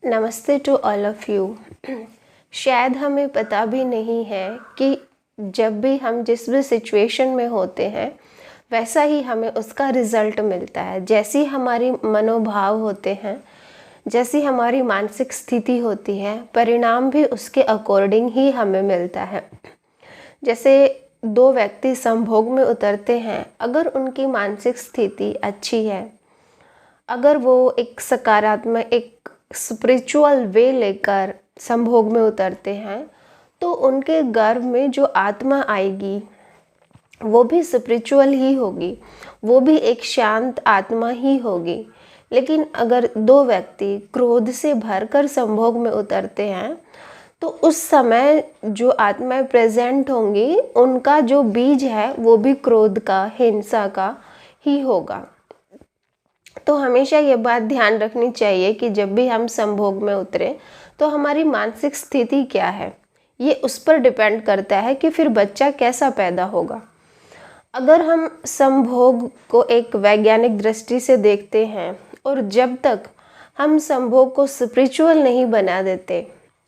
नमस्ते to all of you. शायद हमें पता भी नहीं है कि जब भी हम जिस भी सिचुएशन में होते हैं वैसा ही हमें उसका रिज़ल्ट मिलता है। जैसी हमारी मनोभाव होते हैं, जैसी हमारी मानसिक स्थिति होती है, परिणाम भी उसके अकॉर्डिंग ही हमें मिलता है। जैसे दो व्यक्ति संभोग में उतरते हैं, अगर उनकी मानसिक स्थिति अच्छी है, अगर वो एक सकारात्मक एक स्पिरिचुअल वे लेकर संभोग में उतरते हैं, तो उनके गर्भ में जो आत्मा आएगी वो भी स्पिरिचुअल ही होगी, वो भी एक शांत आत्मा ही होगी। लेकिन अगर दो व्यक्ति क्रोध से भरकर संभोग में उतरते हैं, तो उस समय जो आत्माएं प्रेजेंट होंगी, उनका जो बीज है वो भी क्रोध का, हिंसा का ही होगा। तो हमेशा ये बात ध्यान रखनी चाहिए कि जब भी हम संभोग में उतरे तो हमारी मानसिक स्थिति क्या है, ये उस पर डिपेंड करता है कि फिर बच्चा कैसा पैदा होगा। अगर हम संभोग को एक वैज्ञानिक दृष्टि से देखते हैं और जब तक हम संभोग को स्पिरिचुअल नहीं बना देते,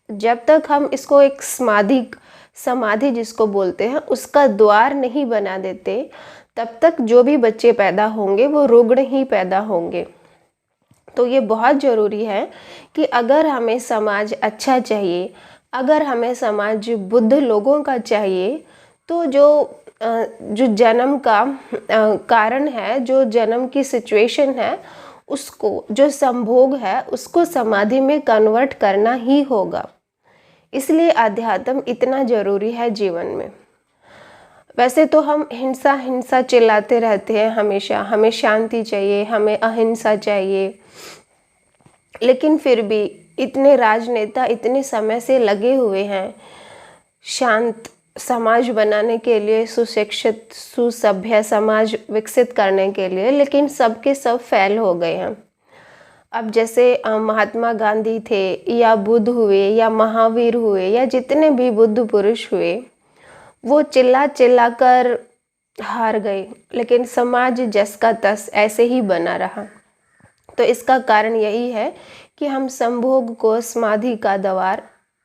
जब तक हम इसको एक समाधि जिसको बोलते हैं उसका द्वार नहीं बना देते, तब तक जो भी बच्चे पैदा होंगे वो रुग्ण ही पैदा होंगे। तो ये बहुत ज़रूरी है कि अगर हमें समाज अच्छा चाहिए, अगर हमें समाज बुद्ध लोगों का चाहिए, तो जो जन्म का कारण है, जो जन्म की सिचुएशन है, उसको जो संभोग है उसको समाधि में कन्वर्ट करना ही होगा। इसलिए अध्यात्म इतना ज़रूरी है जीवन में। वैसे तो हम हिंसा चिल्लाते रहते हैं हमेशा, हमें शांति चाहिए, हमें अहिंसा चाहिए, लेकिन फिर भी इतने राजनेता इतने समय से लगे हुए हैं शांत समाज बनाने के लिए, सुशिक्षित सुसभ्य समाज विकसित करने के लिए, लेकिन सबके सब फेल हो गए हैं। अब जैसे महात्मा गांधी थे, या बुद्ध हुए, या महावीर हुए, या जितने भी बुद्ध पुरुष हुए, वो चिल्ला कर हार गए, लेकिन समाज जस का तस ऐसे ही बना रहा। तो इसका कारण यही है कि हम संभोग को समाधि का द्वार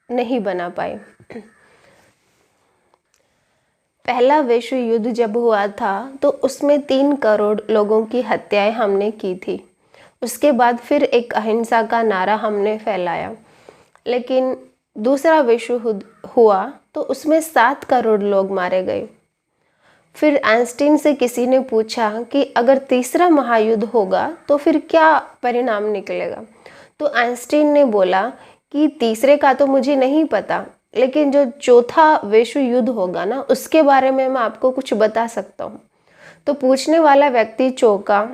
नहीं बना पाए। पहला विश्व युद्ध जब हुआ था तो उसमें 3 करोड़ लोगों की हत्याएं हमने की थी। उसके बाद फिर एक अहिंसा का नारा हमने फैलाया, लेकिन दूसरा विश्व युद्ध हुआ तो उसमें 7 करोड़ लोग मारे गए। फिर आइंस्टीन से किसी ने पूछा कि अगर तीसरा महायुद्ध होगा तो फिर क्या परिणाम निकलेगा। तो आइंस्टीन ने बोला कि तीसरे का तो मुझे नहीं पता, लेकिन जो चौथा विश्व युद्ध होगा ना, उसके बारे में मैं आपको कुछ बता सकता हूँ। तो पूछने वाला व्यक्ति चौंका।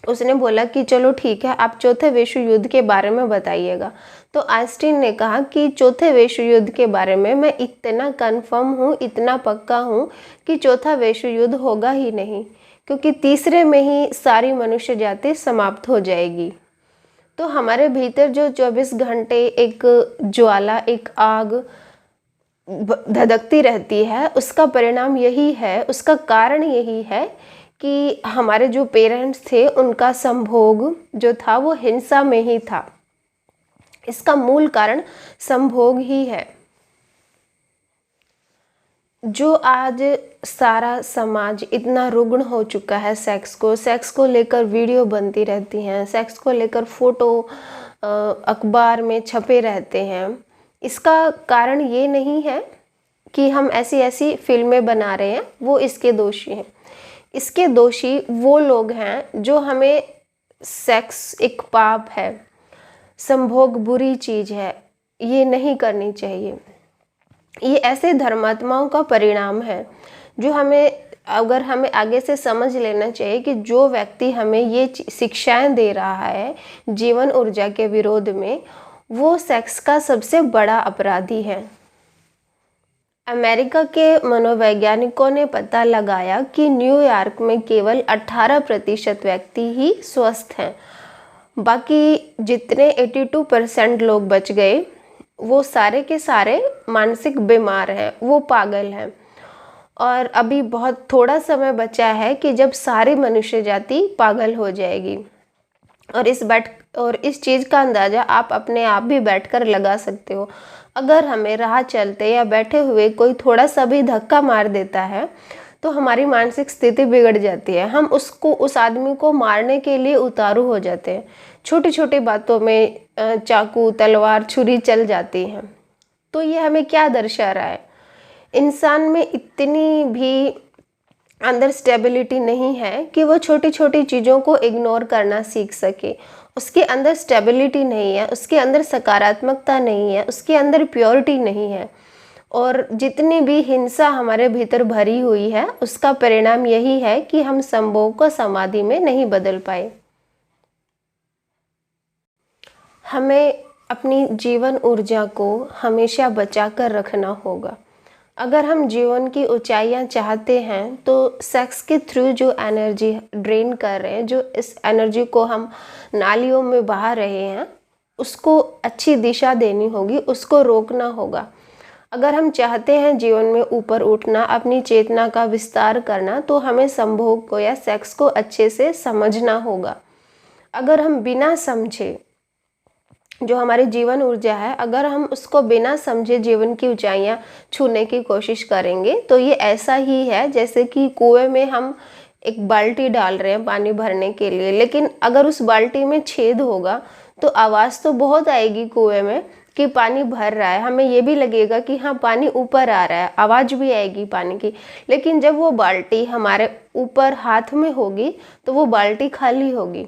उसने बोला कि चलो ठीक है, आप चौथे विश्व युद्ध के बारे में बताइएगा। तो आइंस्टीन ने कहा कि चौथे विश्व युद्ध के बारे में मैं इतना कंफर्म हूँ, इतना पक्का हूँ कि चौथा विश्व युद्ध होगा ही नहीं, क्योंकि तीसरे में ही सारी मनुष्य जाति समाप्त हो जाएगी। तो हमारे भीतर जो 24 घंटे एक ज्वाला, एक आग धधकती रहती है, उसका परिणाम यही है, उसका कारण यही है कि हमारे जो पेरेंट्स थे उनका संभोग जो था वो हिंसा में ही था। इसका मूल कारण संभोग ही है। जो आज सारा समाज इतना रुग्ण हो चुका है सेक्स को लेकर वीडियो बनती रहती हैं, सेक्स को लेकर फोटो अखबार में छपे रहते हैं, इसका कारण ये नहीं है कि हम ऐसी फिल्में बना रहे हैं, वो इसके दोषी हैं। इसके दोषी वो लोग हैं जो हमें सेक्स एक पाप है, संभोग बुरी चीज़ है, ये नहीं करनी चाहिए। ये ऐसे धर्मात्माओं का परिणाम है जो हमें आगे से समझ लेना चाहिए कि जो व्यक्ति हमें ये शिक्षाएं दे रहा है जीवन ऊर्जा के विरोध में, वो सेक्स का सबसे बड़ा अपराधी है। अमेरिका के मनोवैज्ञानिकों ने पता लगाया कि न्यूयॉर्क में केवल 18% व्यक्ति ही स्वस्थ हैं। बाकी जितने 82% लोग बच गए, वो सारे के सारे मानसिक बीमार हैं, वो पागल हैं। और अभी बहुत थोड़ा समय बचा है कि जब सारी मनुष्य जाति पागल हो जाएगी। और इस और इस चीज़ का अंदाज़ा आप अपने आप भी बैठकर लगा सकते हो। अगर हमें राह चलते या बैठे हुए कोई थोड़ा सा भी धक्का मार देता है तो हमारी मानसिक स्थिति बिगड़ जाती है। हम उस आदमी को मारने के लिए उतारू हो जाते हैं। छोटी छोटी बातों में चाकू, तलवार, छुरी चल जाती हैं। तो ये हमें क्या दर्शा रहा है? इंसान में इतनी भी अंदर स्टेबिलिटी नहीं है कि वो छोटी छोटी चीज़ों को इग्नोर करना सीख सके। उसके अंदर स्टेबिलिटी नहीं है, उसके अंदर सकारात्मकता नहीं है, उसके अंदर प्योरिटी नहीं है। और जितनी भी हिंसा हमारे भीतर भरी हुई है उसका परिणाम यही है कि हम संभोग को समाधि में नहीं बदल पाए। हमें अपनी जीवन ऊर्जा को हमेशा बचा कर रखना होगा। अगर हम जीवन की ऊंचाइयां चाहते हैं तो सेक्स के थ्रू जो एनर्जी ड्रेन कर रहे हैं, जो इस एनर्जी को हम नालियों में बहा रहे हैं, उसको अच्छी दिशा देनी होगी, उसको रोकना होगा। अगर हम चाहते हैं जीवन में ऊपर उठना, अपनी चेतना का विस्तार करना, तो हमें संभोग को या सेक्स को अच्छे से समझना होगा। अगर हम बिना समझे जो हमारी जीवन ऊर्जा है, अगर हम उसको बिना समझे जीवन की ऊंचाइयां छूने की कोशिश करेंगे तो ये ऐसा ही है जैसे कि कुएं में हम एक बाल्टी डाल रहे हैं पानी भरने के लिए, लेकिन अगर उस बाल्टी में छेद होगा तो आवाज़ तो बहुत आएगी कुएं में कि पानी भर रहा है, हमें ये भी लगेगा कि हाँ पानी ऊपर आ रहा है, आवाज़ भी आएगी पानी की। लेकिन जब वो बाल्टी हमारे ऊपर हाथ में होगी तो वो बाल्टी खाली होगी।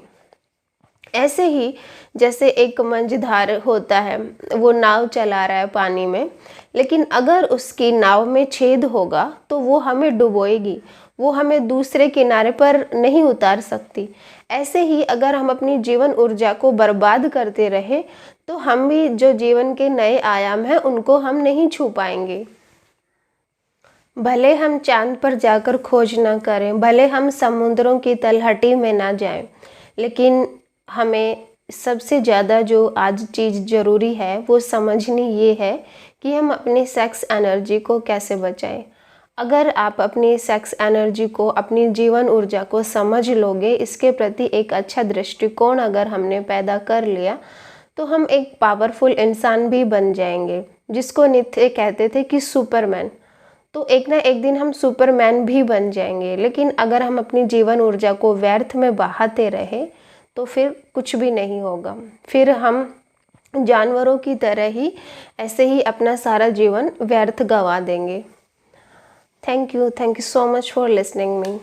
ऐसे ही जैसे एक मंझधार होता है, वो नाव चला रहा है पानी में, लेकिन अगर उसकी नाव में छेद होगा तो वो हमें डुबोएगी, वो हमें दूसरे किनारे पर नहीं उतार सकती। ऐसे ही अगर हम अपनी जीवन ऊर्जा को बर्बाद करते रहे तो हम भी जो जीवन के नए आयाम हैं उनको हम नहीं छू पाएंगे। भले हम चांद पर जाकर खोज ना करें, भले हम समुद्रों की तलहटी में ना जाएं, लेकिन हमें सबसे ज़्यादा जो आज चीज़ ज़रूरी है वो समझनी ये है कि हम अपनी सेक्स एनर्जी को कैसे बचाएं। अगर आप अपनी सेक्स एनर्जी को, अपनी जीवन ऊर्जा को समझ लोगे, इसके प्रति एक अच्छा दृष्टिकोण अगर हमने पैदा कर लिया तो हम एक पावरफुल इंसान भी बन जाएंगे, जिसको नित्य कहते थे कि सुपरमैन। तो एक ना एक दिन हम सुपरमैन भी बन जाएंगे। लेकिन अगर हम अपनी जीवन ऊर्जा को व्यर्थ में बहाते रहे तो फिर कुछ भी नहीं होगा, फिर हम जानवरों की तरह ही ऐसे ही अपना सारा जीवन व्यर्थ गंवा देंगे। Thank you so much for listening me.